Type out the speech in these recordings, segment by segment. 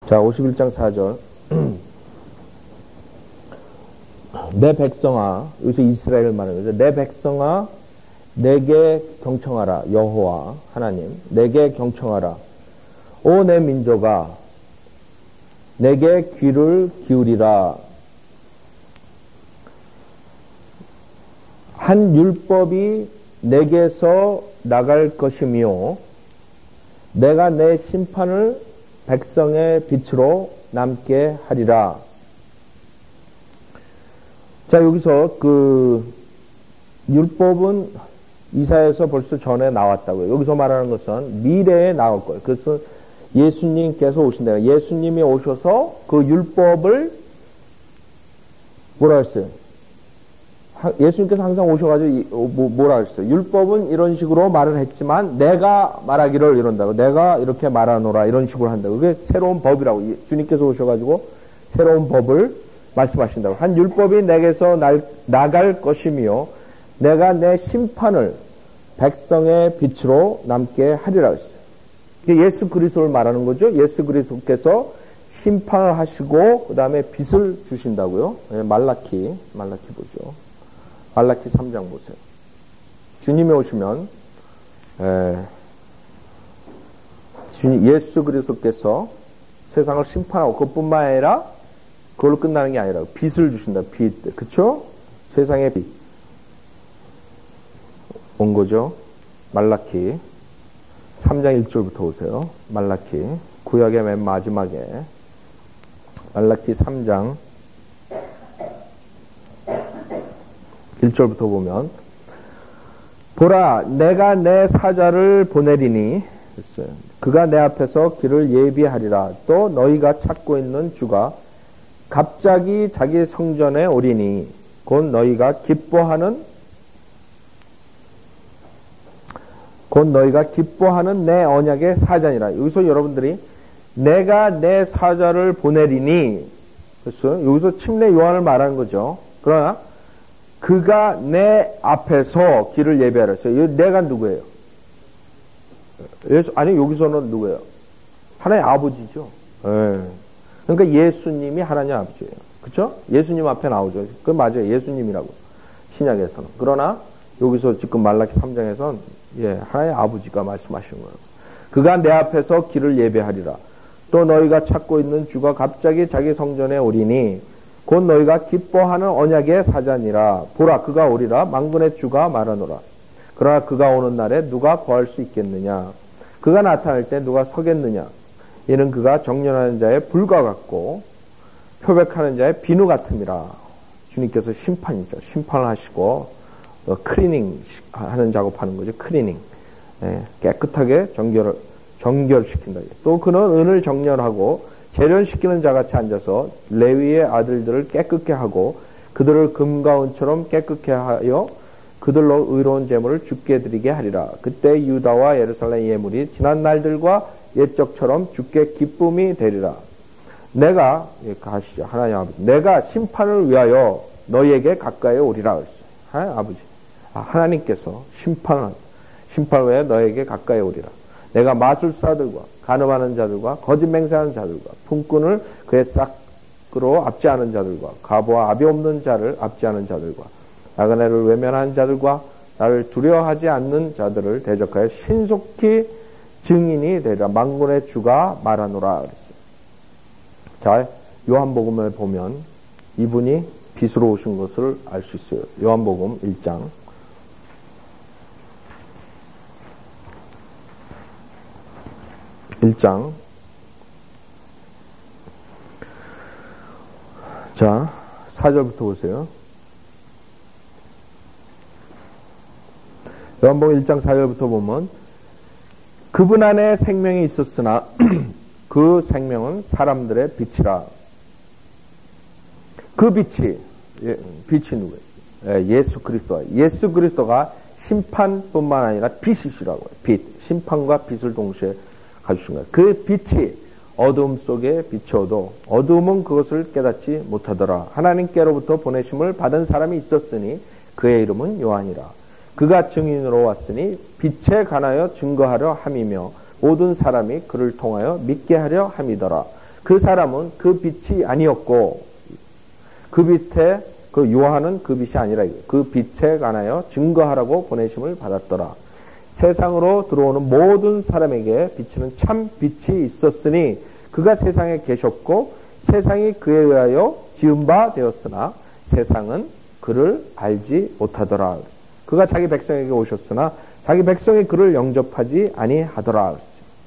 자, 51장 4절. 내 백성아, 여기서 이스라엘을 말하는 거죠. 내 백성아, 내게 경청하라. 여호와 하나님, 내게 경청하라. 오 내 민족아, 내게 귀를 기울이라. 한 율법이 내게서 나갈 것이며 내가 내 심판을 백성의 빛으로 남게 하리라. 자, 여기서 율법은 이사야에서 벌써 전에 나왔다고요. 여기서 말하는 것은 미래에 나올 거예요. 그래서 예수님께서 오신다. 예수님이 오셔서 그 율법을 뭐라 했어요? 예수님께서 항상 오셔가지고 뭐라 했어요? 율법은 이런 식으로 말을 했지만 내가 말하기를 이런다고. 내가 이렇게 말하노라 이런 식으로 한다고. 그게 새로운 법이라고. 주님께서 오셔가지고 새로운 법을 말씀하신다고. 한 율법이 내게서 나갈 것이며 내가 내 심판을 백성의 빛으로 남게 하리라 했어요. 예수 그리스도를 말하는 거죠. 예수 그리스도께서 심판을 하시고 그 다음에 빛을 주신다고요. 말라키 보죠. 말라키 3장 보세요. 주님이 오시면 예수 그리스도께서 세상을 심판하고 그뿐만 아니라 그걸로 끝나는 게 아니라 빛을 주신다. 빛. 그쵸? 세상의 빛. 온 거죠. 말라키 3장 1절부터 보세요. 말라키 구약의 맨 마지막에 말라키 3장 1절부터 보면 보라 내가 내 사자를 보내리니 그가 내 앞에서 길을 예비하리라. 또 너희가 찾고 있는 주가 갑자기 자기 성전에 오리니 곧 너희가 기뻐하는 내 언약의 사자니라. 여기서 여러분들이 내가 내 사자를 보내리니 그래서 여기서 침례 요한을 말하는 거죠. 그러나 그가 내 앞에서 길을 예비하라 했어요. 내가 누구예요? 아니 여기서는 누구예요? 하나님 아버지죠. 그러니까 예수님이 하나님 아버지예요. 그렇죠? 예수님 앞에 나오죠. 그 맞아요. 예수님이라고 신약에서는. 그러나 여기서 지금 말라키 3장에서는 하나님 아버지가 말씀하시는 거예요. 그가 내 앞에서 길을 예배하리라. 또 너희가 찾고 있는 주가 갑자기 자기 성전에 오리니 곧 너희가 기뻐하는 언약의 사자니라. 보라 그가 오리라. 만군의 주가 말하노라. 그러나 그가 오는 날에 누가 거할 수 있겠느냐? 그가 나타날 때 누가 서겠느냐? 이는 그가 정련하는 자의 불과 같고 표백하는 자의 비누 같음이라. 주님께서 심판이죠. 심판을 하시고 클리닝 하는 작업하는 거죠. 클리닝. 깨끗하게 정결시킨다. 또 그는 은을 정렬하고 재련시키는 자같이 앉아서 레위의 아들들을 깨끗게 하고 그들을 금과 은처럼 깨끗게 하여 그들로 의로운 제물을 주께 드리게 하리라. 그때 유다와 예루살렘 예물이 지난 날들과 옛적처럼 주께 기쁨이 되리라. 내가 가시죠. 하나님 아버지. 내가 심판을 위하여 너희에게 가까이 오리라 그랬어요. 하나님 아버지. 하나님께서 심판을 위하여 너희에게 가까이 오리라. 내가 마술사들과 간음하는 자들과 거짓 맹세하는 자들과 품꾼을 그의 싹으로 압제하는 자들과 가부와 압이 없는 자를 압제하는 자들과 나그네를 외면하는 자들과 나를 두려워하지 않는 자들을 대적하여 신속히 증인이 되리라. 만군의 주가 말하노라 그랬어요. 자, 요한복음을 보면 이분이 빛으로 오신 것을 알 수 있어요. 요한복음 1장. 자, 4절부터 보세요. 요한복음 1장 4절부터 보면 그분 안에 생명이 있었으나 그 생명은 사람들의 빛이라. 그 빛이 누구예요? 예수 그리스도. 예수 그리스도가 심판뿐만 아니라 빛이시라고요. 빛. 심판과 빛을 동시에 가주신 거예요. 그 빛이 어두움 속에 비춰도 어두움은 그것을 깨닫지 못하더라. 하나님께로부터 보내심을 받은 사람이 있었으니 그의 이름은 요한이라. 그가 증인으로 왔으니 빛에 관하여 증거하려 함이며 모든 사람이 그를 통하여 믿게 하려 함이더라. 그 사람은 그 빛이 아니었고 그 빛에 그 요한은 그 빛이 아니라 그 빛에 관하여 증거하라고 보내심을 받았더라. 세상으로 들어오는 모든 사람에게 비치는 참 빛이 있었으니 그가 세상에 계셨고 세상이 그에 의하여 지은 바 되었으나 세상은 그를 알지 못하더라. 그가 자기 백성에게 오셨으나 자기 백성이 그를 영접하지 아니하더라.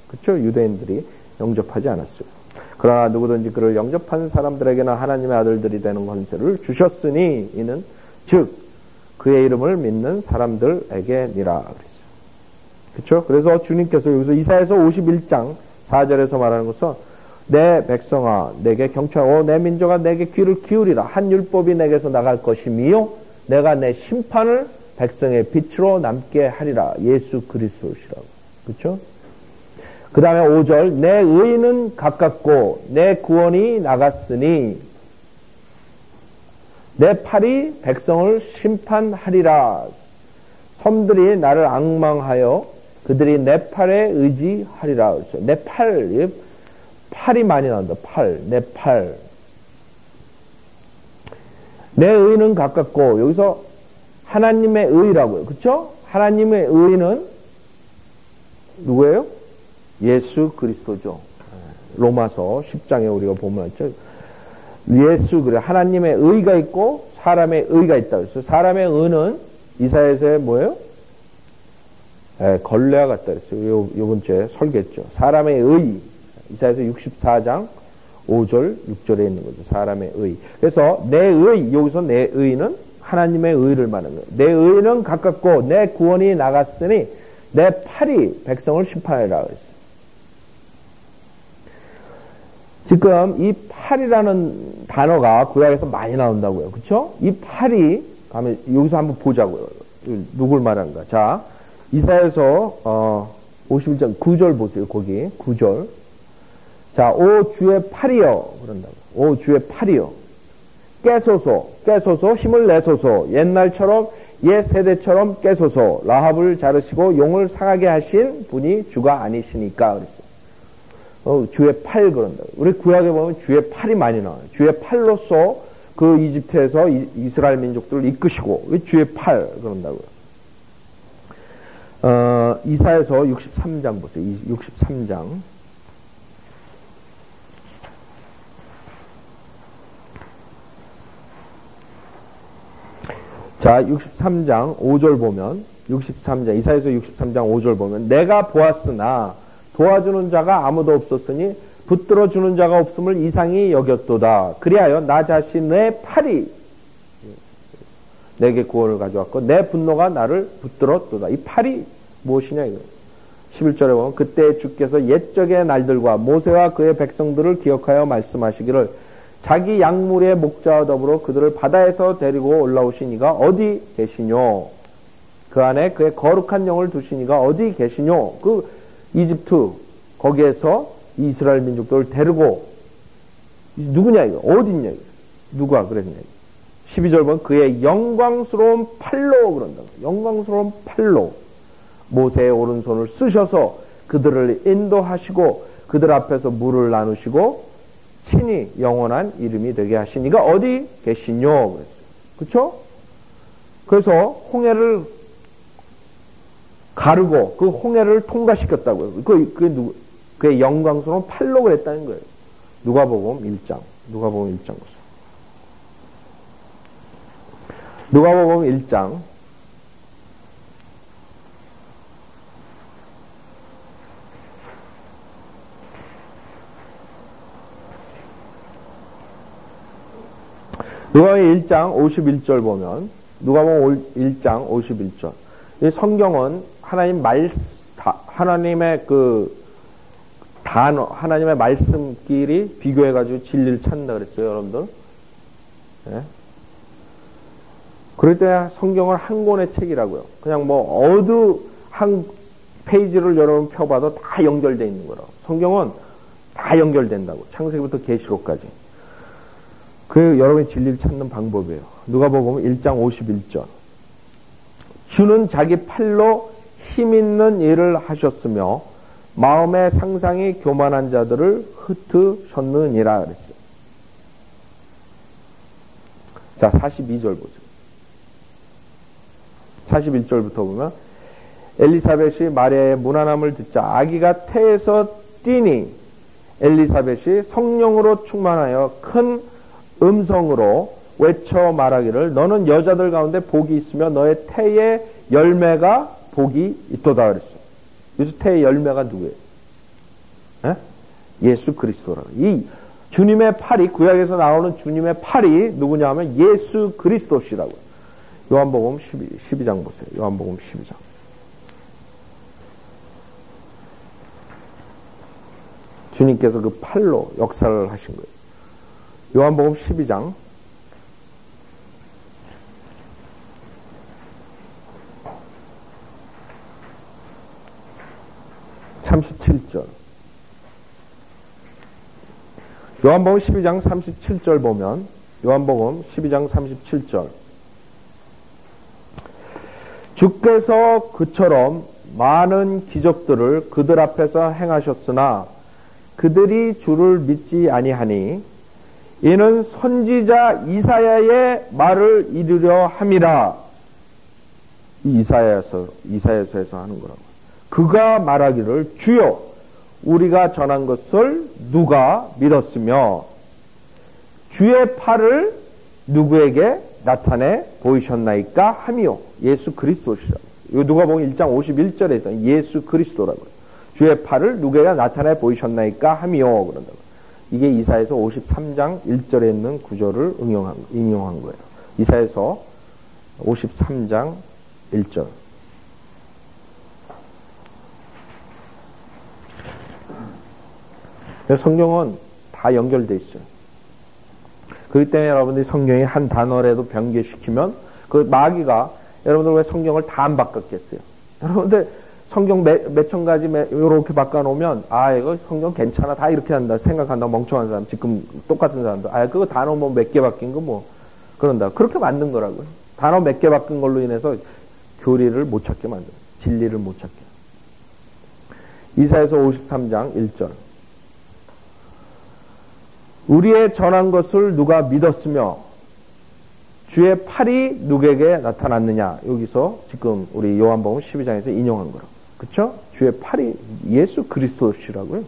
그렇죠? 유대인들이 영접하지 않았어요. 그러나 누구든지 그를 영접한 사람들에게는 하나님의 아들들이 되는 권세를 주셨으니 이는 즉 그의 이름을 믿는 사람들에게니라. 그렇죠? 그래서 주님께서 여기서 이사야서 51장 4절에서 말하는 것은 내 백성아 내게 경청하고 내 민족아 내게 귀를 기울이라. 한 율법이 내게서 나갈 것이미요 내가 내 심판을 백성의 빛으로 남게 하리라. 예수 그리스도시라고. 그렇죠? 그 다음에 5절 내 의는 가깝고 내 구원이 나갔으니 내 팔이 백성을 심판하리라. 섬들이 나를 앙망하여 그들이 내 팔에 의지하리라. 내 팔, 팔이 많이 나온다. 팔, 내 팔. 내 의는 가깝고 여기서 하나님의 의라고요. 그렇죠? 하나님의 의는 누구예요? 예수 그리스도죠. 로마서 10장에 우리가 보면 있죠. 예수 그래 하나님의 의가 있고 사람의 의가 있다. 그래서 사람의 의는 이사야서에 뭐예요? 걸레와 같다 그랬어요. 요번 주에 설계했죠. 사람의 의 이사야서 64장 5절 6절에 있는 거죠. 사람의 의. 그래서 내 의 여기서 내 의는 하나님의 의를 말하는 거예요. 내 의는 가깝고 내 구원이 나갔으니 내 팔이 백성을 심판하리라 그랬어요. 지금 이 팔이라는 단어가 구약에서 많이 나온다고요. 그렇죠? 이 팔이 가면 여기서 한번 보자고요. 누굴 말하는가? 자, 이사야서 51장 9절 보세요. 거기 9절. 자, 오 주의 팔이여 그런다고. 오 주의 팔이여 깨소서 힘을 내소서 옛날처럼 옛 세대처럼 깨소서 라합을 자르시고 용을 상하게 하신 분이 주가 아니시니까 그랬어요. 주의 팔 그런다고. 우리 구약에 보면 주의 팔이 많이 나와요. 주의 팔로서 그 이집트에서 이스라엘 민족들을 이끄시고 왜 주의 팔 그런다고요. 이사야서 63장 보세요. 63장. 자, 63장 5절 보면, 이사야서 63장 5절 보면, 내가 보았으나 도와주는 자가 아무도 없었으니 붙들어주는 자가 없음을 이상히 여겼도다. 그리하여 나 자신의 팔이 내게 구원을 가져왔고 내 분노가 나를 붙들었도다. 이 팔이 무엇이냐 이거. 11절에 보면 그때 주께서 옛적의 날들과 모세와 그의 백성들을 기억하여 말씀하시기를 자기 양무리의 목자와 더불어 그들을 바다에서 데리고 올라오신 이가 어디 계시뇨. 그 안에 그의 거룩한 영을 두신 이가 어디 계시뇨. 그 이집트 거기에서 이스라엘 민족들을 데리고 누구냐 이거. 어디 있냐 이거. 누가 그랬냐 이거. 12절 보면 그의 영광스러운 팔로 그런다. 영광스러운 팔로 모세의 오른손을 쓰셔서 그들을 인도하시고 그들 앞에서 물을 나누시고 친히 영원한 이름이 되게 하신 이가 어디 계시뇨 그랬어요. 그렇죠? 그래서 홍해를 가르고 그 홍해를 통과시켰다고요. 그의 영광스러운 팔로 그랬다는 거예요. 누가복음 1장. 누가복음 1장 보세요. 누가복음 1장. 누가복음 1장 51절 보면 누가복음 1장 51절. 이 성경은 하나님의 그 단어, 하나님의 말씀끼리 비교해가지고 진리를 찾는다 그랬어요, 여러분들. 예? 그럴 때 성경을 한 권의 책이라고요. 그냥 한 페이지를 여러분 펴봐도 다 연결되어 있는 거라고. 성경은 다 연결된다고. 창세기부터 계시록까지. 그 여러분의 진리를 찾는 방법이에요. 누가복음 1장 51절. 주는 자기 팔로 힘있는 일을 하셨으며 마음의 상상이 교만한 자들을 흩으셨느니라 그랬어요. 자, 42절 보세요. 41절부터 보면 엘리사벳이 마리아의 무난함을 듣자 아기가 태에서 뛰니 엘리사벳이 성령으로 충만하여 큰 음성으로 외쳐 말하기를 너는 여자들 가운데 복이 있으며 너의 태의 열매가 복이 있도다 그랬어요. 그래서 태의 열매가 누구예요? 에? 예수 그리스도라고. 이 주님의 팔이, 구약에서 나오는 주님의 팔이 누구냐 하면 예수 그리스도시라고요. 요한복음 12장 보세요. 요한복음 12장. 주님께서 그 팔로 역사를 하신 거예요. 요한복음 12장 37절. 요한복음 12장 37절 보면 요한복음 12장 37절 주께서 그처럼 많은 기적들을 그들 앞에서 행하셨으나 그들이 주를 믿지 아니하니 이는 선지자 이사야의 말을 이루려 함이라. 이 이사야서에서 하는 거라고. 그가 말하기를 주여 우리가 전한 것을 누가 믿었으며 주의 팔을 누구에게 나타내 보이셨나이까 하미요. 예수 그리스도시라고. 이거 누가복음 1장 51절에 있어요. 예수 그리스도라고. 주의 팔을 누구에게 나타내 보이셨나이까 하미요. 그런다고. 이게 이사야서 53장 1절에 있는 구절을 인용한 거예요. 이사야서 53장 1절. 성경은 다 연결되어 있어요. 그렇기 때문에 여러분들이 성경이 한 단어라도 변개시키면 그 마귀가 여러분들 왜 성경을 다 안 바꿨겠어요? 여러분들 성경 몇 천 가지 이렇게 바꿔놓으면 이거 성경 괜찮아 다 이렇게 한다 생각한다 멍청한 사람 지금 똑같은 사람도 그거 단어 뭐 몇 개 바뀐 거 뭐 그런다 그렇게 만든 거라고요. 단어 몇 개 바뀐 걸로 인해서 교리를 못 찾게 만든 진리를 못 찾게. 이사야서 53장 1절 우리의 전한 것을 누가 믿었으며 주의 팔이 누구에게 나타났느냐. 여기서 지금 우리 요한복음 12장에서 인용한 거라고. 그쵸? 주의 팔이 예수 그리스도시라고요.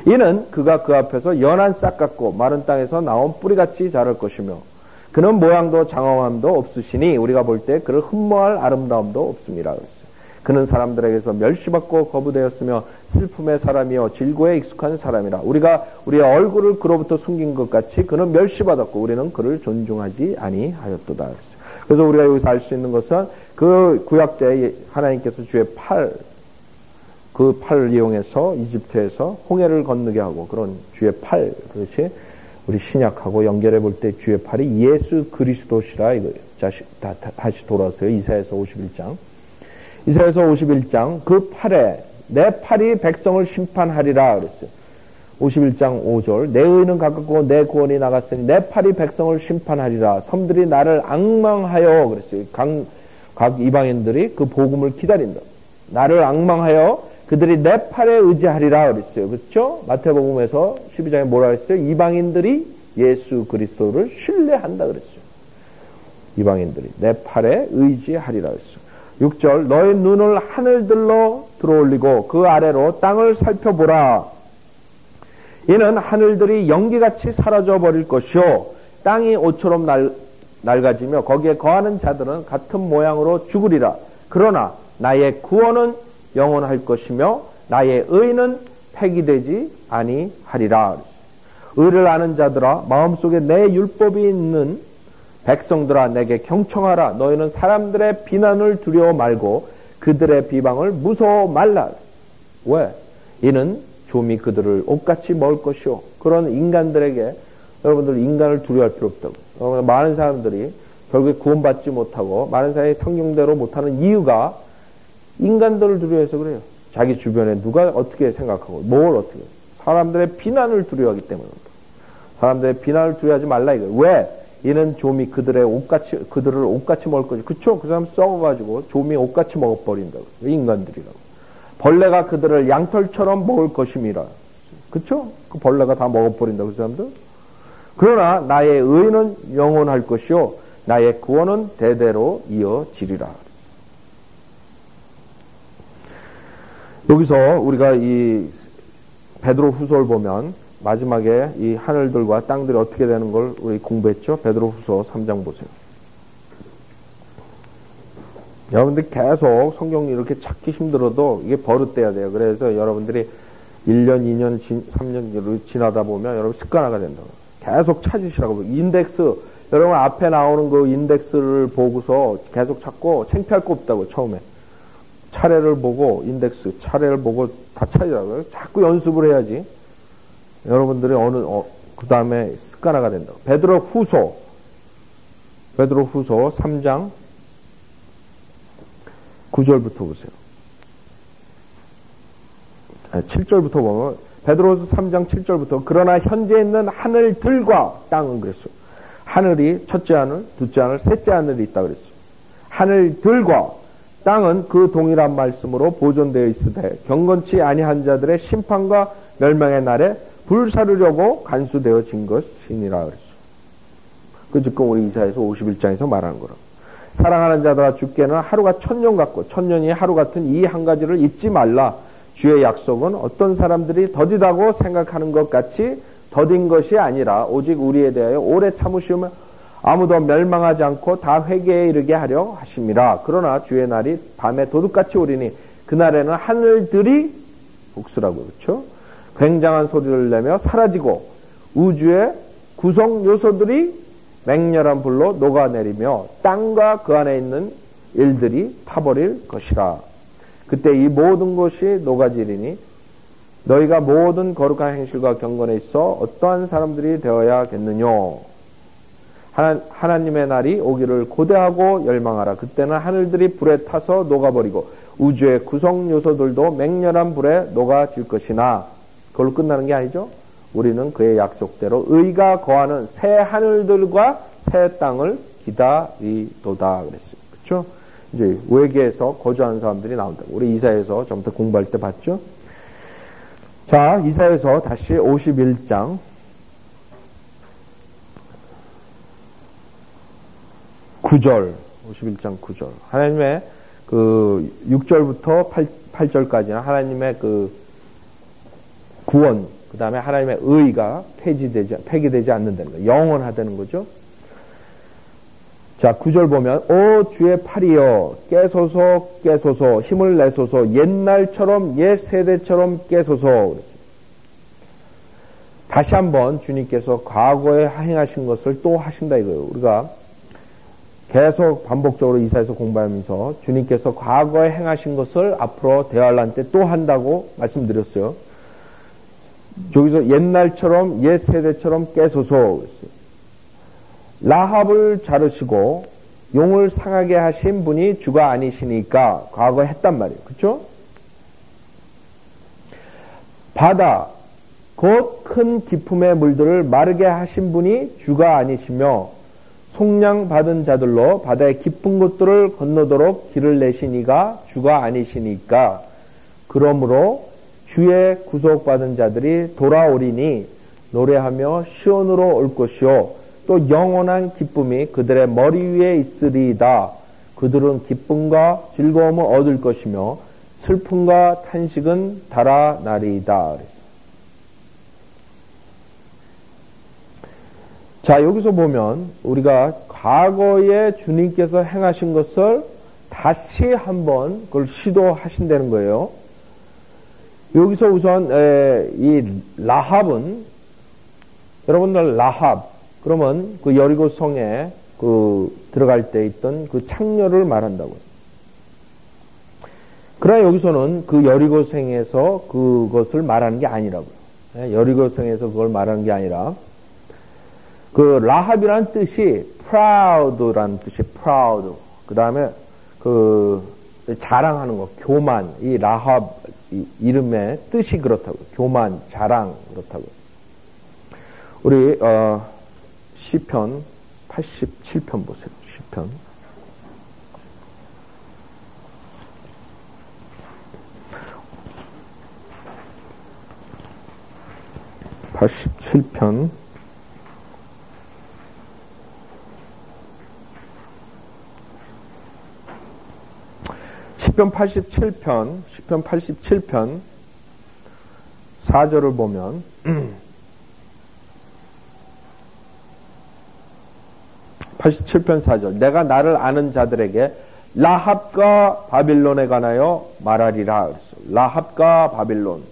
이는 그가 그 앞에서 연한 싹 같고 마른 땅에서 나온 뿌리같이 자랄 것이며 그는 모양도 장엄함도 없으시니 우리가 볼 때 그를 흠모할 아름다움도 없습니다. 그는 사람들에게서 멸시받고 거부되었으며 슬픔의 사람이요 질고에 익숙한 사람이라. 우리가 우리의 얼굴을 그로부터 숨긴 것 같이 그는 멸시받았고 우리는 그를 존중하지 아니하였도다. 그래서 우리가 여기서 알 수 있는 것은 그 구약 때 하나님께서 주의 팔, 그 팔을 이용해서 이집트에서 홍해를 건너게 하고 그런 주의 팔, 그렇지? 우리 신약하고 연결해 볼 때 주의 팔이 예수 그리스도시라 이거예요. 다시 돌아서요. 이사야서 51장. 이사야서 51장 그 팔에 내 팔이 백성을 심판하리라 그랬어요. 51장 5절 내 의는 가깝고 내 구원이 나갔으니 내 팔이 백성을 심판하리라. 섬들이 나를 앙망하여 그랬어요. 각 이방인들이 그 복음을 기다린다. 나를 앙망하여 그들이 내 팔에 의지하리라 그랬어요. 그렇죠? 마태복음에서 12장에 뭐라 그랬어요? 이방인들이 예수 그리스도를 신뢰한다 그랬어요. 이방인들이 내 팔에 의지하리라 그랬어요. 6절 너의 눈을 하늘들로 들어올리고 그 아래로 땅을 살펴보라. 이는 하늘들이 연기같이 사라져버릴 것이요 땅이 옷처럼 낡아지며 거기에 거하는 자들은 같은 모양으로 죽으리라. 그러나 나의 구원은 영원할 것이며 나의 의는 폐기되지 아니하리라. 의를 아는 자들아 마음속에 내 율법이 있는 백성들아 내게 경청하라. 너희는 사람들의 비난을 두려워 말고 그들의 비방을 무서워 말라. 왜? 이는 좀이 그들을 옷같이 먹을 것이요. 그런 인간들에게 여러분들 인간을 두려워할 필요 없다고. 많은 사람들이 결국에 구원받지 못하고 많은 사람이 성경대로 못하는 이유가 인간들을 두려워해서 그래요. 자기 주변에 누가 어떻게 생각하고 뭘 어떻게 사람들의 비난을 두려워하기 때문에 사람들의 비난을 두려워하지 말라 이거예요. 왜? 이는 좀이 그들을 옷같이 먹을 거지. 그쵸? 그 사람 썩어가지고 좀이 옷같이 먹어버린다고. 인간들이라고. 벌레가 그들을 양털처럼 먹을 것임이라. 그쵸? 그 벌레가 다 먹어버린다고 그 사람들. 그러나 나의 의는 영원할 것이요 나의 구원은 대대로 이어지리라. 여기서 우리가 이 베드로 후서를 보면 마지막에 이 하늘들과 땅들이 어떻게 되는 걸 우리 공부했죠? 베드로 후서 3장 보세요. 여러분들 계속 성경 이렇게 찾기 힘들어도 이게 버릇돼야 돼요. 그래서 여러분들이 1년, 2년, 3년 지나다 보면 여러분 습관화가 된다고. 계속 찾으시라고. 인덱스, 여러분 앞에 나오는 그 인덱스를 보고서 계속 찾고 창피할 거 없다고, 처음에. 차례를 보고, 인덱스, 차례를 보고 다 찾으라고요. 자꾸 연습을 해야지. 여러분들이 그 다음에 습관화가 된다고. 베드로 후서 3장 9절부터 보세요. 7절부터 보면, 베드로후서 3장 7절부터, 그러나 현재 있는 하늘들과 땅은 그랬어요. 하늘이 첫째 하늘, 둘째 하늘, 셋째 하늘이 있다 그랬어요. 하늘들과 땅은 그 동일한 말씀으로 보존되어 있으되 경건치 아니한 자들의 심판과 멸망의 날에 불사르려고 간수되어진 것이니라 그랬어요. 그 지금 우리 이사야서 51장에서 말하는 거라. 사랑하는 자들아 주께는 하루가 1000년 같고 1000년이 하루 같은 이 한 가지를 잊지 말라. 주의 약속은 어떤 사람들이 더디다고 생각하는 것 같이 더딘 것이 아니라 오직 우리에 대하여 오래 참으시면 아무도 멸망하지 않고 다 회개에 이르게 하려 하심이라. 그러나 주의 날이 밤에 도둑같이 오리니 그날에는 하늘들이 복수라고 그렇죠? 굉장한 소리를 내며 사라지고 우주의 구성 요소들이 맹렬한 불로 녹아내리며 땅과 그 안에 있는 일들이 타버릴 것이라. 그때 이 모든 것이 녹아지리니 너희가 모든 거룩한 행실과 경건에 있어 어떠한 사람들이 되어야겠느냐. 하나님의 날이 오기를 고대하고 열망하라. 그때는 하늘들이 불에 타서 녹아버리고 우주의 구성 요소들도 맹렬한 불에 녹아질 것이나 그걸로 끝나는 게 아니죠. 우리는 그의 약속대로 의가 거하는 새 하늘들과 새 땅을 기다리도다 그랬어요. 그렇죠? 이제 외계에서 거주하는 사람들이 나온다. 우리 이사야서 전부터 공부할 때 봤죠? 자, 이사야서 다시 51장 9절, 51장 9절. 하나님의 그 6절부터 8절까지는 하나님의 그 구원, 그 다음에 하나님의 의가 폐기되지 않는다는 거예요. 영원하다는 거죠. 자, 9절 보면 오 주의 팔이여 깨소서 깨소서 힘을 내소서 옛날처럼 옛 세대처럼 깨소서. 다시 한번 주님께서 과거에 행하신 것을 또 하신다 이거예요. 우리가 계속 반복적으로 이사야서 공부하면서 주님께서 과거에 행하신 것을 앞으로 대환란 때 또 한다고 말씀드렸어요. 여기서 옛날처럼 옛 세대처럼 깨소서. 라합을 자르시고 용을 상하게 하신 분이 주가 아니시니까 과거에 했단 말이에요. 그렇죠? 바다 곧 큰 기품의 물들을 마르게 하신 분이 주가 아니시며 속량 받은 자들로 바다의 깊은 곳들을 건너도록 길을 내신 이가 주가 아니시니까 그러므로 주의 구속받은 자들이 돌아오리니 노래하며 시온으로 올 것이요 또 영원한 기쁨이 그들의 머리 위에 있으리이다. 그들은 기쁨과 즐거움을 얻을 것이며 슬픔과 탄식은 달아나리이다. 자, 여기서 보면 우리가 과거에 주님께서 행하신 것을 다시 한번 그걸 시도하신다는 거예요. 여기서 우선 이 라합은 여러분들 라합 그러면 그 여리고 성에 그 들어갈 때 있던 그 창녀를 말한다고요. 그러나 여기서는 그 여리고 성에서 그것을 말하는 게 아니라고요. 여리고 성에서 그걸 말하는 게 아니라 그 라합이라는 뜻이 proud라는 뜻이 proud. 그 다음에 그 자랑하는 거, 교만. 이 라합 이름의 뜻이 그렇다고. 교만, 자랑 그렇다고. 우리 시편 87편 보세요. 시편. 87편. 시편 87편 4절을 보면 87편 4절. 내가 나를 아는 자들에게 라합과 바빌론에 관하여 말하리라. 라합과 바빌론,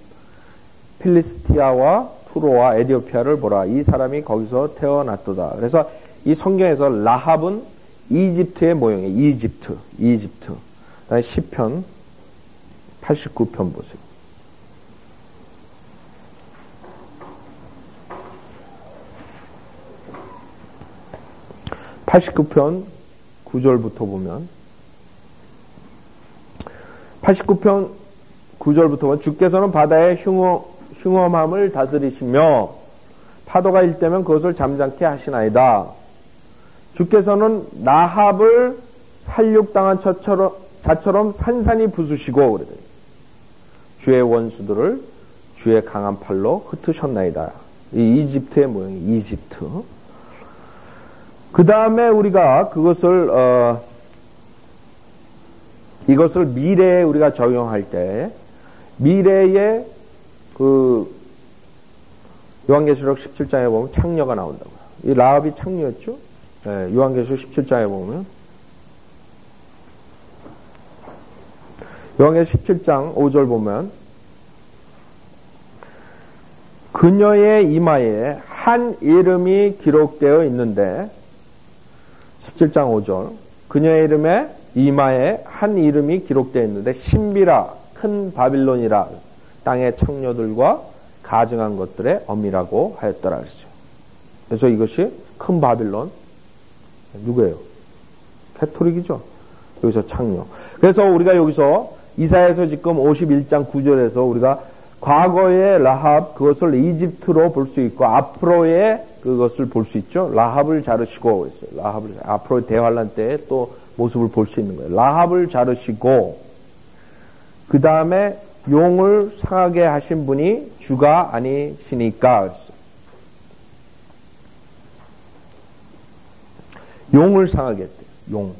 필리스티아와 투로와 에디오피아를 보라. 이 사람이 거기서 태어났도다. 그래서 이 성경에서 라합은 이집트의 모형이에요. 이집트. 그다음에 시편 89편 보세요. 89편 9절부터 보면 89편 9절부터 보면 주께서는 바다의 흉엄함을 다스리시며 파도가 일때면 그것을 잠잠케 하시나이다. 주께서는 라합을 살육당한 자처럼 산산이 부수시고 그러더니 주의 원수들을 주의 강한 팔로 흩으셨나이다. 이 이집트의 모형이 이집트. 그 다음에 우리가 이것을 미래에 우리가 적용할 때, 미래에 요한계시록 17장에 보면 창녀가 나온다고요. 이 라합이 창녀였죠? 네, 요한계시록 17장에 보면. 요한계시록 17장 5절 보면, 그녀의 이마에 한 이름이 기록되어 있는데, 17장 5절. 그녀의 이마에 한 이름이 기록되어 있는데 신비라 큰 바빌론이라 땅의 창녀들과 가증한 것들의 어미라고 하였더라 그랬죠. 그래서 이것이 큰 바빌론 누구예요? 캐토릭이죠. 여기서 창녀. 그래서 우리가 여기서 이사야서 지금 51장 9절에서 우리가 과거의 라합 그것을 이집트로 볼 수 있고 앞으로의 그것을 볼 수 있죠. 라합을 자르시고 그랬어요. 라합을 앞으로 대환란 때에 또 모습을 볼 수 있는 거예요. 라합을 자르시고 그 다음에 용을 상하게 하신 분이 주가 아니시니까 그랬어요. 용을 상하게 했대요. 용.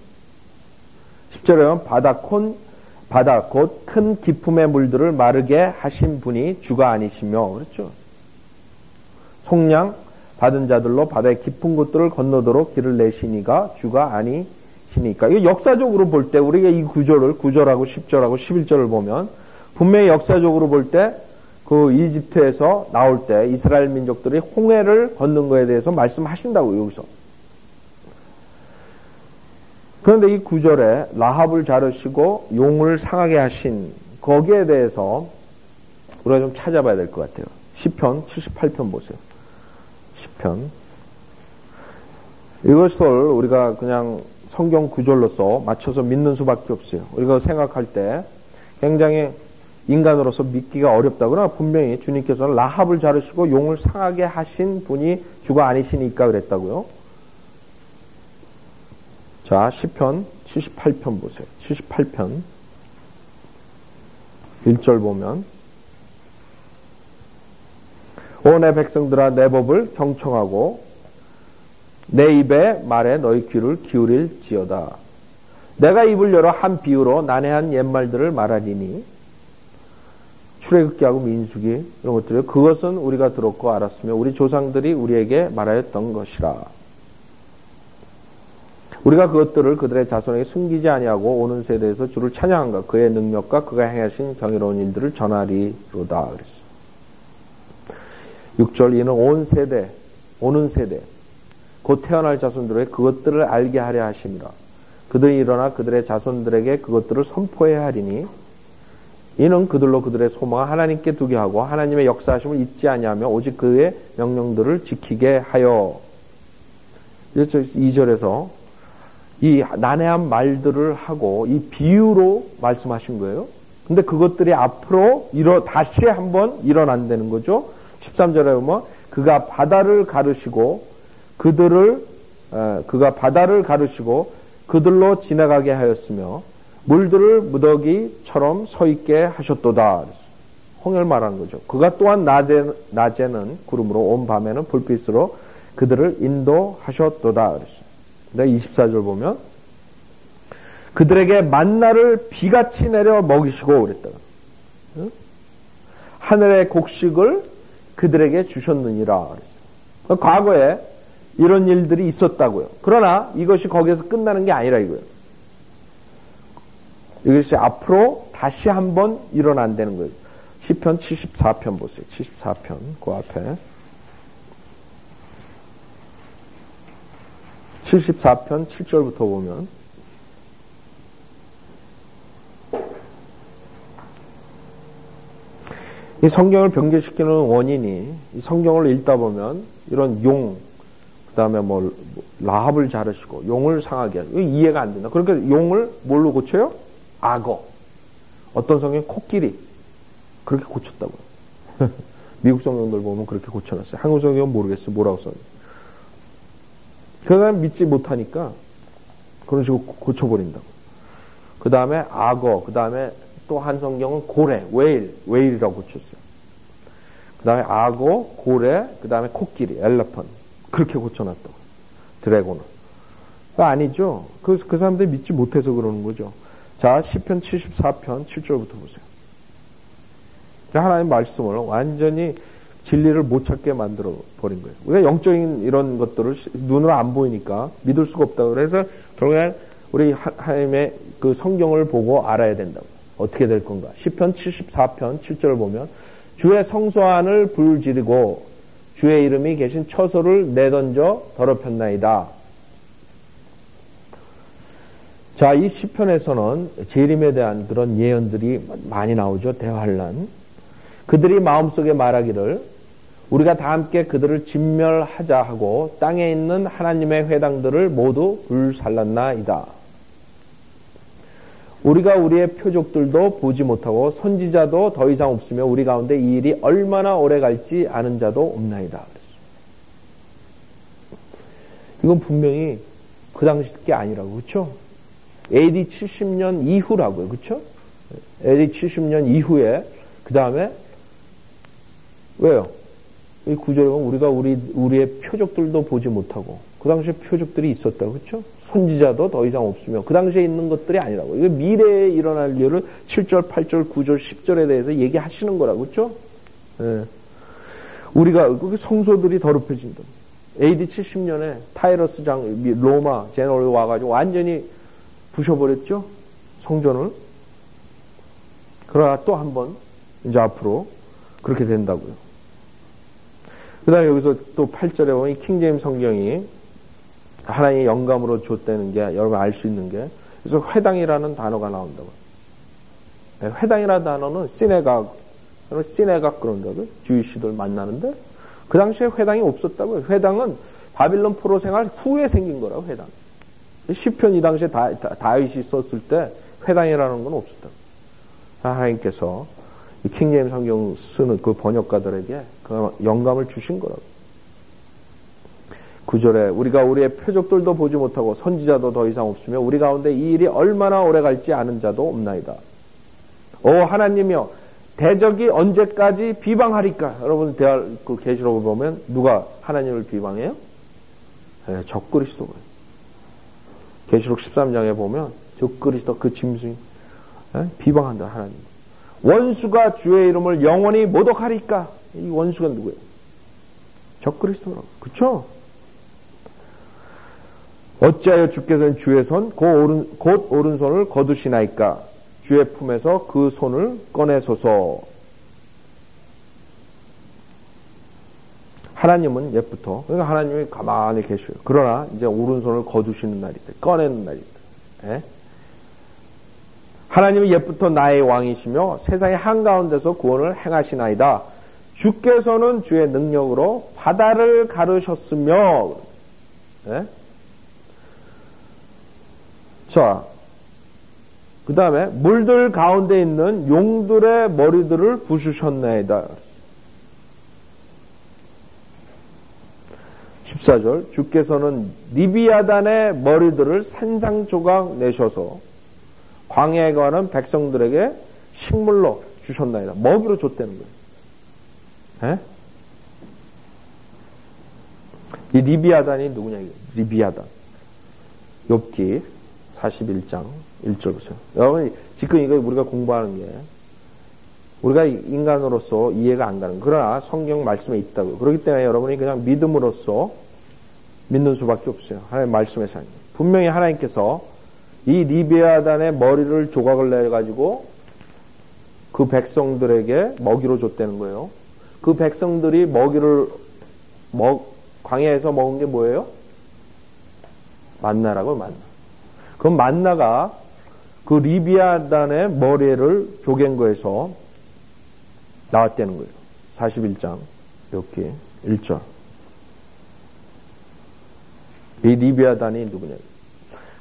10절에 보면 바다 곧 큰 기품의 물들을 마르게 하신 분이 주가 아니시며 그렇죠. 속량 받은 자들로 바다의 깊은 곳들을 건너도록 길을 내시니가 주가 아니시니까. 이거 역사적으로 볼 때 우리가 이 구절을 9절하고 10절하고 11절을 보면 분명히 역사적으로 볼 때 그 이집트에서 나올 때 이스라엘 민족들이 홍해를 건넌 거에 대해서 말씀하신다고요. 여기서. 그런데 이 구절에 라합을 자르시고 용을 상하게 하신 거기에 대해서 우리가 좀 찾아봐야 될 것 같아요. 시편 78편 보세요. 시편. 이것을 우리가 그냥 성경 구절로서 맞춰서 믿는 수밖에 없어요. 우리가 생각할 때 굉장히 인간으로서 믿기가 어렵다. 그러나 분명히 주님께서는 라합을 자르시고 용을 상하게 하신 분이 주가 아니시니까 그랬다고요. 자, 시편 78편 보세요. 78편 1절 보면 오 내 백성들아 내 법을 경청하고 내 입의 말에 너희 귀를 기울일지어다. 내가 입을 열어 한 비유로 난해한 옛말들을 말하리니 출애굽기하고 민수기 이런 것들이요. 그것은 우리가 들었고 알았으며 우리 조상들이 우리에게 말하였던 것이라. 우리가 그것들을 그들의 자손에게 숨기지 아니하고 오는 세대에서 주를 찬양한가 그의 능력과 그가 행하신 경이로운 일들을 전하리로다. 그랬어요. 6절 이는 오는 세대 곧 태어날 자손들에게 그것들을 알게 하려 하심이라. 그들이 일어나 그들의 자손들에게 그것들을 선포해야 하리니 이는 그들로 그들의 소망을 하나님께 두게 하고 하나님의 역사하심을 잊지 아니하며 오직 그의 명령들을 지키게 하여. 2절에서 이 난해한 말들을 하고 이 비유로 말씀하신 거예요. 근데 그것들이 앞으로 다시 한번 일어난다는 거죠. 13절에 보면 그가 바다를 가르시고 그들로 지나가게 하였으며 물들을 무더기처럼 서 있게 하셨도다. 홍해를 말하는 거죠. 그가 또한 낮에는 구름으로 온 밤에는 불빛으로 그들을 인도하셨도다 그랬어요. 근데 24절 보면 그들에게 만나를 비같이 내려 먹이시고 그랬다가 응? 하늘의 곡식을 그들에게 주셨느니라 그랬어요. 과거에 이런 일들이 있었다고요. 그러나 이것이 거기에서 끝나는 게 아니라 이거예요. 이것이 앞으로 다시 한번 일어난다는 거예요. 시편 74편 보세요. 74편 그 앞에 74편 7절부터 보면 이 성경을 병제시키는 원인이 이 성경을 읽다 보면 이런 용, 그 다음에 뭐 라합을 자르시고 용을 상하게 하고 이해가 안 된다. 그러니까 용을 뭘로 고쳐요? 악어. 어떤 성경은 코끼리. 그렇게 고쳤다고요. 미국 성경들 보면 그렇게 고쳐놨어요. 한국 성경은 모르겠어요. 뭐라고 써요. 그러다 믿지 못하니까 그런 식으로 고쳐버린다고. 그 다음에 악어, 그 다음에 또 한 성경은 고래, 웨일이라고 고쳤어요. 그 다음에 악어, 고래, 그 다음에 코끼리, 엘레펀. 그렇게 고쳐놨다고. 드래곤을. 아니죠. 그 사람들이 믿지 못해서 그러는 거죠. 자, 시편 74편 7절부터 보세요. 하나님의 말씀을 완전히 진리를 못 찾게 만들어 버린 거예요. 우리가 영적인 이런 것들을 눈으로 안 보이니까 믿을 수가 없다고. 그래서 결국에 우리 하나님의 그 성경을 보고 알아야 된다고. 어떻게 될 건가? 시편 74편 7절을 보면 주의 성소 안을 불지르고 주의 이름이 계신 처소를 내던져 더럽혔나이다. 자, 이 시편에서는 재림에 대한 그런 예언들이 많이 나오죠. 대환란. 그들이 마음속에 말하기를 우리가 다 함께 그들을 진멸하자 하고 땅에 있는 하나님의 회당들을 모두 불살랐나이다. 우리가 우리의 표적들도 보지 못하고 선지자도 더 이상 없으며 우리 가운데 이 일이 얼마나 오래 갈지 아는 자도 없나이다. 이건 분명히 그 당시 게 아니라고. 그렇죠? AD 70년 이후라고요. 그렇죠? AD 70년 이후에 그 다음에 왜요? 이 구절에 보면 우리가 우리의 표적들도 보지 못하고 그 당시에 표적들이 있었다고. 그렇죠? 선지자도 더 이상 없으며 그 당시에 있는 것들이 아니라고. 이거 미래에 일어날 일을 7절, 8절, 9절, 10절에 대해서 얘기하시는 거라고. 그렇죠? 예. 우리가 성소들이 더럽혀진다. AD 70년에 타이러스 로마 제너럴이 와가지고 완전히 부셔버렸죠? 성전을. 그러나 또 한 번 이제 앞으로 그렇게 된다고요. 그 다음에 여기서 또 8절에 보면 이 킹제임 성경이 하나님의 영감으로 줬다는 게 여러분 알 수 있는 게 그래서 회당이라는 단어가 나온다고요. 회당이라는 단어는 시네각 그런다고요. 주이시들 만나는데 그 당시에 회당이 없었다고요. 회당은 바빌론 포로 생활 후에 생긴 거라고. 회당. 시편 이 당시에 다윗이 썼을 때 회당이라는 건 없었다고. 하나님께서 킹제임 성경 쓰는 그 번역가들에게 그 영감을 주신 거라고. 9절에 우리가 우리의 표적들도 보지 못하고 선지자도 더 이상 없으며 우리 가운데 이 일이 얼마나 오래 갈지 아는 자도 없나이다. 오 하나님이여 대적이 언제까지 비방하리까? 여러분 그 계시록을 보면 누가 하나님을 비방해요? 네, 적그리스도가. 계시록 13장에 보면 적그리스도 그 짐승이 비방한다. 하나님. 원수가 주의 이름을 영원히 모독하리까? 이 원수가 누구예요? 적그리스도라고. 그쵸? 어찌하여 주께서는 주의 손 곧 오른손을 거두시나이까? 주의 품에서 그 손을 꺼내소서. 하나님은 옛부터 그러니까 하나님이 가만히 계셔요. 그러나 이제 오른손을 거두시는 날이 있다. 꺼내는 날이 있다. 예? 하나님은 옛부터 나의 왕이시며 세상의 한가운데서 구원을 행하시나이다. 주께서는 주의 능력으로 바다를 가르셨으며 예? 자, 그 다음에 물들 가운데 있는 용들의 머리들을 부수셨나이다. 14절 주께서는 리비아단의 머리들을 산상조각 내셔서 광야에 가는 백성들에게 식물로 주셨나이다. 먹이로 줬다는 거예요. 에? 이 리비아단이 누구냐, 이거. 리비아단. 욥기 41장 1절 보세요. 여러분, 지금 이거 우리가 공부하는 게, 우리가 인간으로서 이해가 안 가는, 그러나 성경 말씀에 있다고요. 그렇기 때문에 여러분이 그냥 믿음으로써 믿는 수밖에 없어요. 하나님 말씀에서. 분명히 하나님께서 이 리비아단의 머리를 조각을 내가지고 그 백성들에게 먹이로 줬다는 거예요. 그 백성들이 먹이를, 광야에서 먹은 게 뭐예요? 만나라고, 만나. 그 만나가 그 리비아단의 머리를 조갠 거에서 나왔다는 거예요. 41장, 이렇게 1절. 이 리비아단이 누구냐.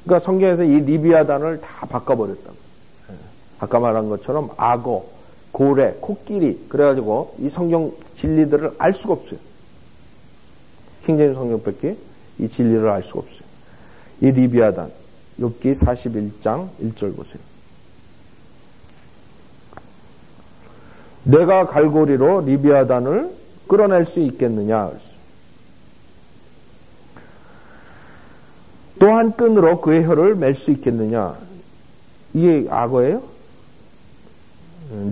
그러니까 성경에서 이 리비아단을 다 바꿔버렸다. 아까 말한 것처럼 악어, 고래, 코끼리, 그래가지고 이 성경 진리들을 알 수가 없어요. 킹제임스 성경밖에 이 진리를 알 수가 없어요. 이 리비아단, 욥기 41장 1절 보세요. 내가 갈고리로 리비아단을 끌어낼 수 있겠느냐. 또 한 끈으로 그의 혀를 맬 수 있겠느냐. 이게 악어예요?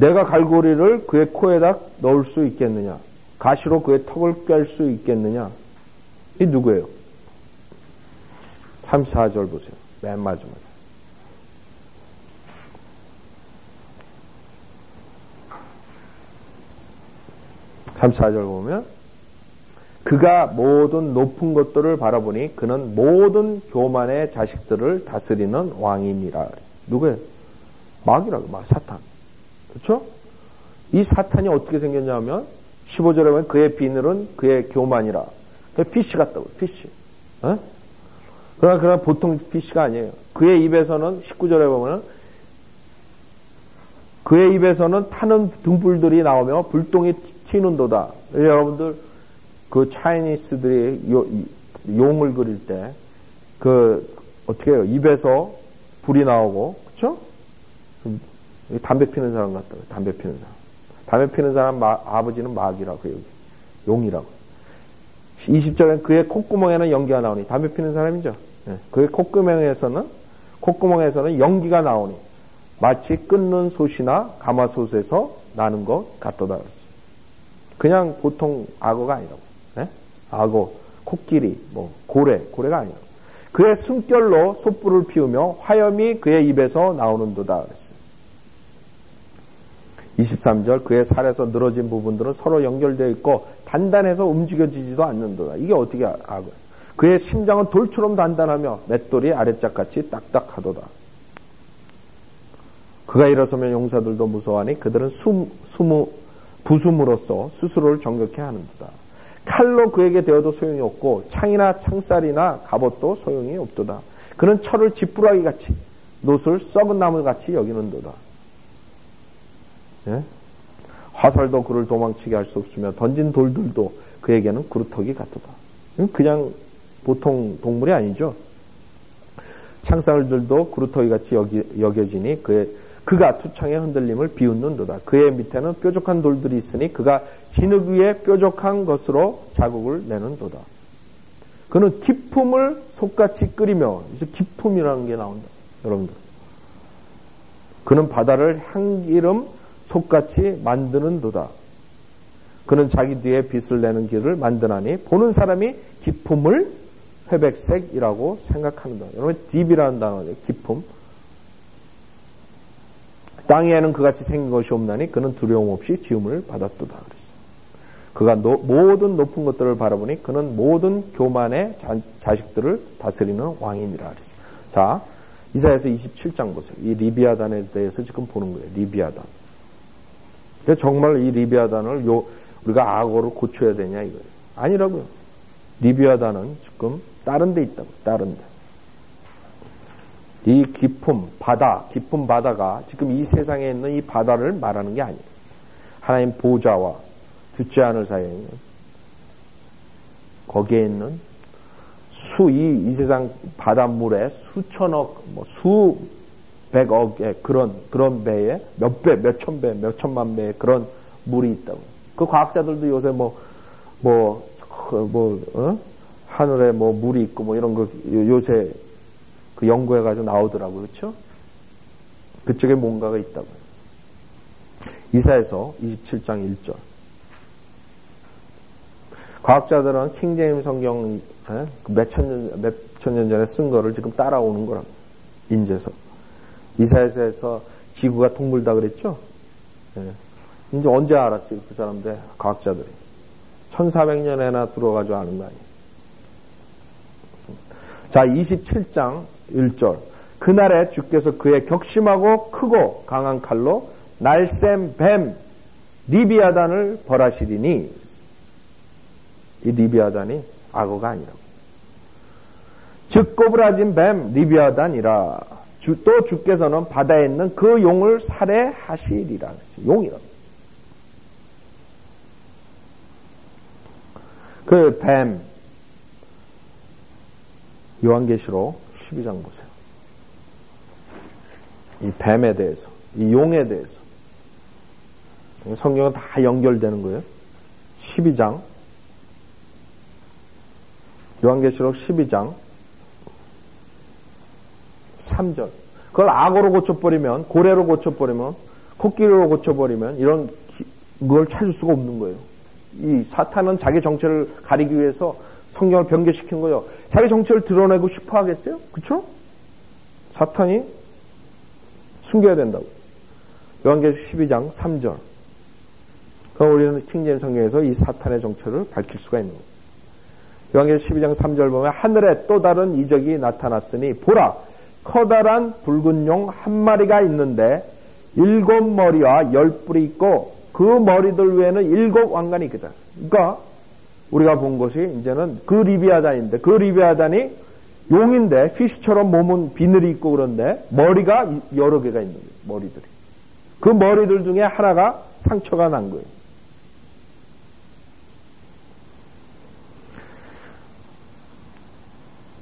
내가 갈고리를 그의 코에다 넣을 수 있겠느냐. 가시로 그의 턱을 꿰 수 있겠느냐. 이 누구예요? 34절 보세요. 맨 마지막에. (34절) 보면 그가 모든 높은 것들을 바라보니 그는 모든 교만의 자식들을 다스리는 왕이니라. 누구예요? 마귀라고, 사탄. 그렇죠? 이 사탄이 어떻게 생겼냐면 15절에 보면 그의 비늘은 그의 교만이라. 피쉬 같다고, 피쉬. 어? 그러나 보통 피쉬가 아니에요. 그의 입에서는 19절에 보면 그의 입에서는 타는 등불들이 나오며 불똥이 튀는도다. 여러분들 그 차이니스들이 용을 그릴 때 어떻게 해요? 입에서 불이 나오고, 그렇죠? 담배 피는 사람 같다고. 담배 피는 사람. 담배 피는 사람 아버지는 마귀라고, 여기. 용이라고. 20절엔 그의 콧구멍에는 연기가 나오니. 담배 피는 사람이죠. 네. 그의 콧구멍에서는 연기가 나오니. 마치 끓는 솥이나 가마솥에서 나는 것 같도다. 그냥 보통 악어가 아니라고. 네? 악어, 코끼리, 고래가 아니라고. 그의 숨결로 솥불을 피우며 화염이 그의 입에서 나오는도다. 23절 그의 살에서 늘어진 부분들은 서로 연결되어 있고 단단해서 움직여지지도 않는도다. 이게 어떻게 악어야? 그의 심장은 돌처럼 단단하며 맷돌이 아래짝같이 딱딱하도다. 그가 일어서면 용사들도 무서워하니 그들은 부숨으로써 스스로를 정격해 하는도다. 칼로 그에게 되어도 소용이 없고 창이나 창살이나 갑옷도 소용이 없도다. 그는 철을 지푸라기같이 놋을 썩은 나무같이 여기는도다. 예? 화살도 그를 도망치게 할 수 없으며 던진 돌들도 그에게는 그루터기 같도다. 그냥 보통 동물이 아니죠. 창살들도 그루터기같이 여겨지니 그가 투창의 흔들림을 비웃는도다. 그의 밑에는 뾰족한 돌들이 있으니 그가 진흙 위에 뾰족한 것으로 자국을 내는도다. 그는 기품을 솥같이 끓이며, 이제 기품이라는 게 나온다. 여러분들. 그는 바다를 향기름 솥같이 만드는도다. 그는 자기 뒤에 빛을 내는 길을 만드나니 보는 사람이 기품을 회백색이라고 생각하는다. 여러분, 딥이라는 단어예요. 기품. 땅에는 그같이 생긴 것이 없나니 그는 두려움 없이 지음을 받았도다. 그가 모든 높은 것들을 바라보니 그는 모든 교만의 자식들을 다스리는 왕이니라. 자, 이사야서 27장 보세요. 이 리비아단에 대해서 지금 보는 거예요. 리비아단. 정말 이 리비아단을 우리가 악어로 고쳐야 되냐 이거예요. 아니라고요. 리비아단은 지금 다른 데 있다고. 다른 데. 이 깊은 바다가 지금 이 세상에 있는 이 바다를 말하는 게 아니에요. 하나님 보좌와 두째 하늘 사이에 있는 거기에 있는 이 세상 바닷물에 수천억, 수백 백억의 그런 배에 몇 배, 몇 천 배, 몇 천만 배의 그런 물이 있다고. 그 과학자들도 요새 하늘에 물이 있고 이런 거 요새 그 연구해가지고 나오더라고요. 그렇죠? 그쪽에 뭔가가 있다고. 이사야서 27장 1절. 과학자들은 킹제임 성경 몇 천 년 전에 쓴 거를 지금 따라오는 거라고. 인제서. 이사야서에서 지구가 동물다 그랬죠? 예. 이제 언제 알았어요? 그 사람들, 과학자들이. 1400년에나 들어가지고 아는 거 아니에요. 자, 27장 1절. 그날에 주께서 그의 격심하고 크고 강한 칼로 날쌘 뱀 리비아단을 벌하시리니, 이 리비아단이 악어가 아니라고. 즉 꼬부라진 뱀 리비아단이라. 또 주께서는 바다에 있는 그 용을 살해하시리라. 용이라고. 그 뱀, 요한계시록 12장 보세요. 이 뱀에 대해서, 이 용에 대해서 성경은 다 연결되는 거예요. 12장, 요한계시록 12장 3절. 그걸 악어로 고쳐버리면, 고래로 고쳐버리면, 코끼리로 고쳐버리면 이런 걸 찾을 수가 없는 거예요. 이 사탄은 자기 정체를 가리기 위해서 성경을 변개시킨 거예요. 자기 정체를 드러내고 싶어 하겠어요? 그쵸? 사탄이 숨겨야 된다고. 요한계시록 12장 3절. 그럼 우리는 킹제임 성경에서 이 사탄의 정체를 밝힐 수가 있는 거예요. 요한계시록 12장 3절 보면 하늘에 또 다른 이적이 나타났으니 보라 커다란 붉은 용 한 마리가 있는데 7머리와 10뿔이 있고 그 머리들 위에는 7 왕관이 있거든. 그러니까 우리가 본 것이 이제는 그 리비아단인데, 그 리비아단이 용인데 피시처럼 몸은 비늘이 있고 그런데 머리가 여러 개가 있는 거예요. 머리들이. 그 머리들 중에 하나가 상처가 난 거예요.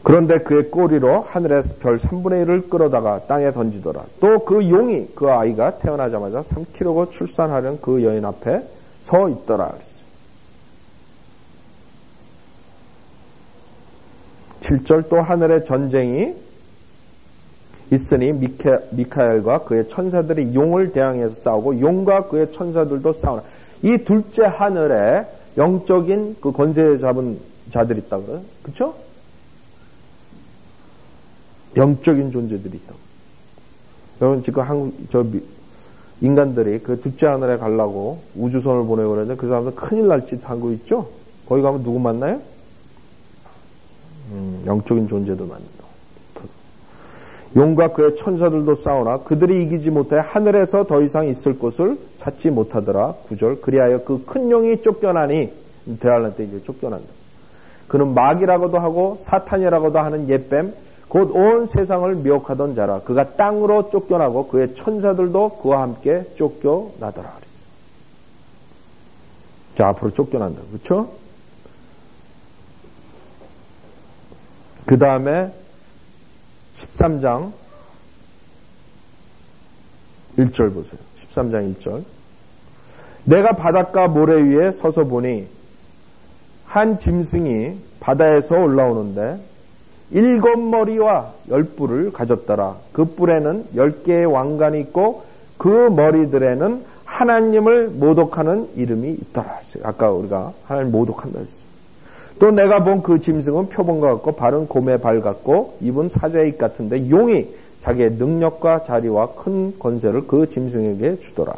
그런데 그의 꼬리로 하늘에서 별 3분의 1을 끌어다가 땅에 던지더라. 또 그 용이 그 아이가 태어나자마자 3kg고 출산하려는 그 여인 앞에 서 있더라. 7절 또 하늘에 전쟁이 있으니 미카엘과 그의 천사들이 용을 대항해서 싸우고 용과 그의 천사들도 싸우나. 이 둘째 하늘에 영적인 그 권세 잡은 자들이 있다고 그래요. 그쵸? 영적인 존재들이 있다고. 여러분 지금 인간들이 그 둘째 하늘에 가려고 우주선을 보내고 그러는데 그 사람들 큰일 날 짓 하고 있죠? 거기 가면 누구 만나요? 영적인 존재도 만난다. 용과 그의 천사들도 싸우나 그들이 이기지 못해 하늘에서 더 이상 있을 곳을 찾지 못하더라. 9절 그리하여 그 큰 용이 쫓겨나니 대환란 때 이제 쫓겨난다. 그는 마귀라고도 하고 사탄이라고도 하는 옛뱀 곧 온 세상을 미혹하던 자라. 그가 땅으로 쫓겨나고 그의 천사들도 그와 함께 쫓겨나더라. 자, 앞으로 쫓겨난다. 그렇죠? 그 다음에 13장 1절 보세요. 13장 1절. 내가 바닷가 모래 위에 서서 보니 한 짐승이 바다에서 올라오는데 7머리와 10뿔을 가졌더라. 그 뿔에는 10개의 왕관이 있고 그 머리들에는 하나님을 모독하는 이름이 있더라. 아까 우리가 하나님 모독한다 했어요. 또 내가 본 그 짐승은 표범과 같고 발은 곰의 발 같고 입은 사자의 입 같은데 용이 자기의 능력과 자리와 큰 권세를 그 짐승에게 주더라.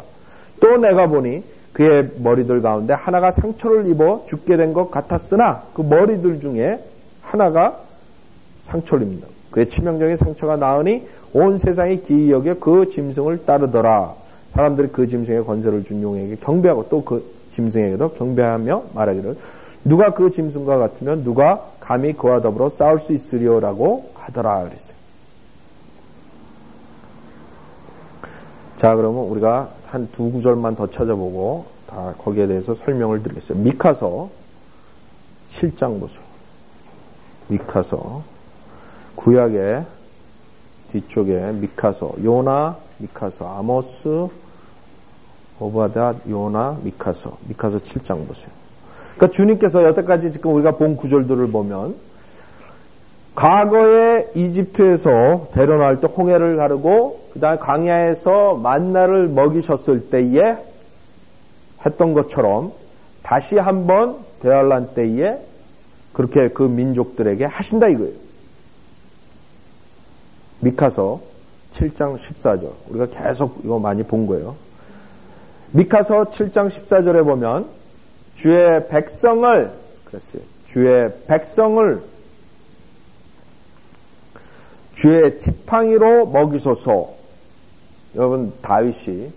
또 내가 보니 그의 머리들 가운데 하나가 상처를 입어 죽게 된 것 같았으나 그 머리들 중에 하나가 상처를 입는다. 그의 치명적인 상처가 나으니 온 세상이 기이 여겨 그 짐승을 따르더라. 사람들이 그 짐승의 권세를 준 용에게 경배하고 또 그 짐승에게도 경배하며 말하기를 누가 그 짐승과 같으면 누가 감히 그와 더불어 싸울 수 있으리오라고 하더라 그랬어요. 자, 그러면 우리가 한 2구절만 더 찾아보고 다 거기에 대해서 설명을 드리겠어요. 미카서 7장 보세요. 미카서 구약의 뒤쪽에 미카서, 요나, 미카서, 아모스, 오바댜, 요나, 미카서 7장 보세요. 그러니까 주님께서 여태까지 지금 우리가 본 구절들을 보면 과거에 이집트에서 데려나올 때 홍해를 가르고 그 다음에 광야에서 만나를 먹이셨을 때에 했던 것처럼 다시 한번 대환란 때에 그렇게 그 민족들에게 하신다 이거예요. 미카서 7장 14절. 우리가 계속 이거 많이 본 거예요. 미카서 7장 14절에 보면 주의 백성을 그랬어요. 주의 지팡이로 먹이소서. 여러분 다윗이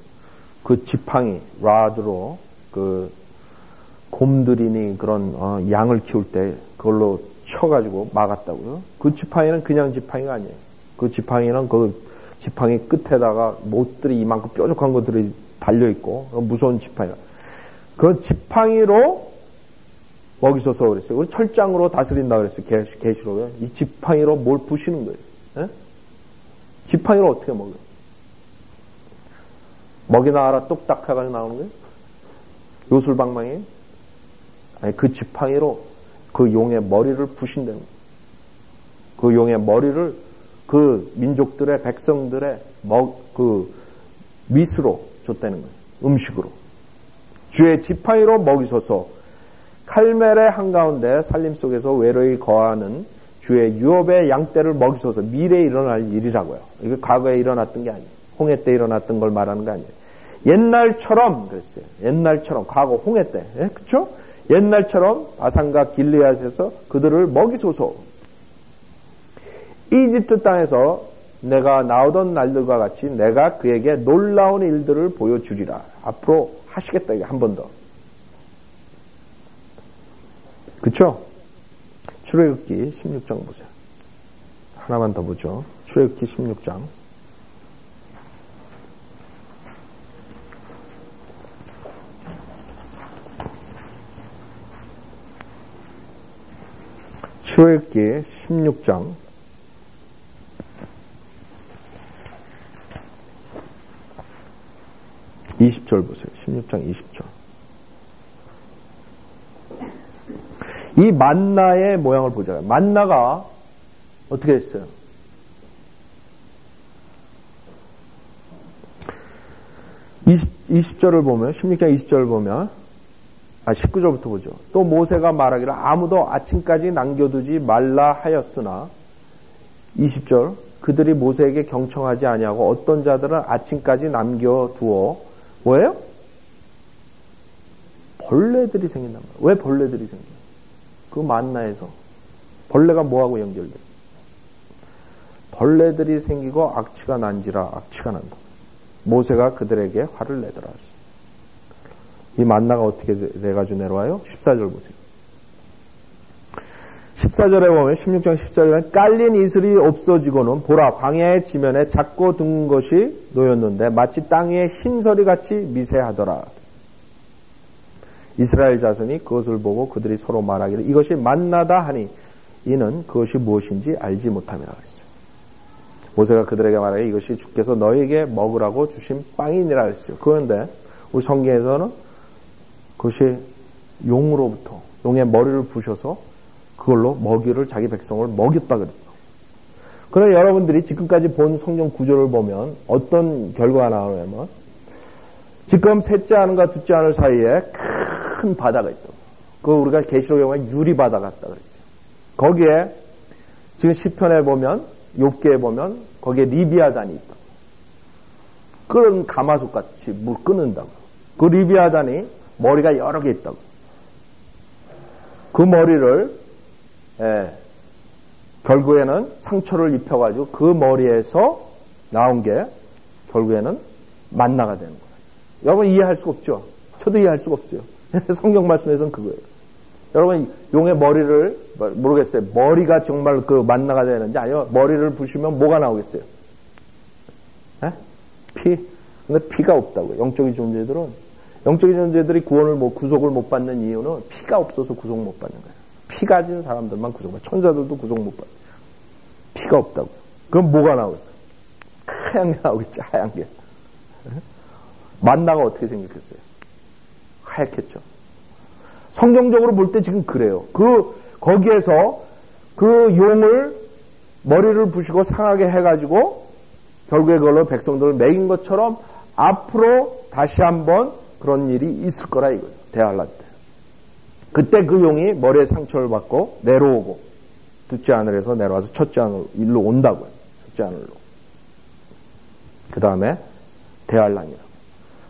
그 지팡이 라드로 그 곰들이니 그런 양을 키울 때 그걸로 쳐가지고 막았다고요. 그 지팡이는 그냥 지팡이가 아니에요. 그 지팡이는 그 지팡이 끝에다가 못들이 이만큼 뾰족한 것들이 달려있고 무서운 지팡이가. 그 지팡이로 먹이소서 그랬어요. 우리 철장으로 다스린다 그랬어요. 계시록에. 이 지팡이로 뭘 부시는 거예요. 에? 지팡이로 어떻게 먹어요? 먹이나 알아 뚝딱 해가지고 나오는 거예요? 요술방망이? 아니, 그 지팡이로 그 용의 머리를 부신다는 거예요. 그 용의 머리를 그 민족들의 백성들의 그 미스로 줬다는 거예요. 음식으로. 주의 지팡이로 먹이소서. 칼멜의 한가운데 살림 속에서 외로이 거하는 주의 유업의 양떼를 먹이소서. 미래에 일어날 일이라고요. 이게 과거에 일어났던 게 아니에요. 홍해 때 일어났던 걸 말하는 거 아니에요. 옛날처럼 그랬어요. 옛날처럼 과거 홍해 때, 예? 그렇죠? 옛날처럼 바산과 길르앗에서 그들을 먹이소서. 이집트 땅에서 내가 나오던 날들과 같이 내가 그에게 놀라운 일들을 보여주리라. 앞으로 하시겠다 이게 한 번 더. 그렇죠? 출애굽기 16장 보세요. 하나만 더 보죠. 출애굽기 16장. 출애굽기 16장 20절 보세요. 16장 20절. 이 만나의 모양을 보자고요. 만나가 어떻게 했어요? (20절을) 보면 16장 20절을 보면 19절부터 보죠. 또 모세가 말하기를 아무도 아침까지 남겨두지 말라 하였으나 20절 그들이 모세에게 경청하지 아니하고 어떤 자들은 아침까지 남겨두어 뭐예요? 벌레들이 생긴단 말이에요. 왜 벌레들이 생겨요? 그 만나에서 벌레가 뭐하고 연결돼요? 벌레들이 생기고 악취가 난지라. 악취가 난다. 모세가 그들에게 화를 내더라. 이 만나가 어떻게 돼가지고 내려와요? 14절 보세요. 14절에 보면 16장 14절에 깔린 이슬이 없어지고는 보라 광야의 지면에 작고 둥근 것이 놓였는데 마치 땅 위에 흰서리 같이 미세하더라. 이스라엘 자손이 그것을 보고 그들이 서로 말하기를 이것이 만나다 하니 이는 그것이 무엇인지 알지 못함이라 그랬죠. 모세가 그들에게 말하기를 이것이 주께서 너에게 먹으라고 주신 빵이니라 그랬어요. 그런데 우리 성경에서는 그것이 용으로부터 용의 머리를 부셔서 그걸로 먹이를 자기 백성을 먹였다 그랬죠. 그러나 여러분들이 지금까지 본 성경 구조를 보면 어떤 결과가 나오냐면 지금 셋째 하늘과 둘째 하늘 사이에 큰 바다가 있다고. 그거 우리가 계시록에 보면 유리바다 같다 그랬어요. 거기에 지금 시편에 보면 욥기에 보면 거기에 리비아단이 있다. 끓은 가마솥 같이 물 끓는다고. 그 리비아단이 머리가 여러 개 있다고. 그 머리를 결국에는 상처를 입혀가지고 그 머리에서 나온 게 결국에는 만나가 되는 거예요. 여러분 이해할 수가 없죠? 저도 이해할 수가 없어요. 성경 말씀에서는 그거예요. 여러분 용의 머리를 모르겠어요. 머리가 정말 그 만나가 되는지 아니면 머리를 부시면 뭐가 나오겠어요? 피. 근데 피가 없다고요. 영적인 존재들이 구원을 구속을 못 받는 이유는 피가 없어서 구속 못 받는 거예요. 피 가진 사람들만 구속 받아요. 천사들도 구속 못 받아요. 피가 없다고요. 그럼 뭐가 나오겠어요? 하얀 게 나오겠죠, 하얀 게. 만나가 어떻게 생겼겠어요? 하얗겠죠. 성경적으로 볼 때 지금 그래요. 거기에서 그 용을 머리를 부시고 상하게 해가지고 결국에 그걸로 백성들을 먹인 것처럼 앞으로 다시 한번 그런 일이 있을 거라 이거예요. 대환란 때. 그때 그 용이 머리에 상처를 받고 내려오고 둘째 하늘에서 내려와서 첫째 하늘 일로 온다고요. 첫째 하늘로. 그 다음에 대환란이라고.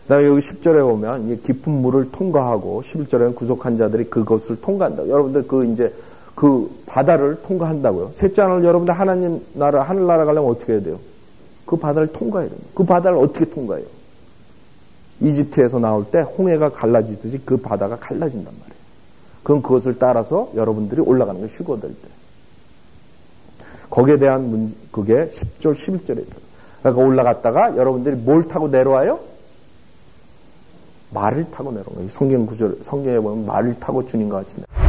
그 다음에 여기 10절에 보면 이게 깊은 물을 통과하고 11절에는 구속한 자들이 그것을 통과한다. 여러분들 그 바다를 통과한다고요. 셋째 하늘 여러분들 하나님 나라 하늘나라 가려면 어떻게 해야 돼요? 그 바다를 통과해야 됩니다. 그 바다를 어떻게 통과해요? 이집트에서 나올 때 홍해가 갈라지듯이 그 바다가 갈라진단 말이에요. 그럼 그것을 따라서 여러분들이 올라가는 거예요. 휴거될 때. 거기에 대한 그게 10절 11절에 있어요. 그러니까 올라갔다가 여러분들이 뭘 타고 내려와요? 말을 타고 내려온 거예요. 성경에 보면 말을 타고 주님과 같이 내려와요.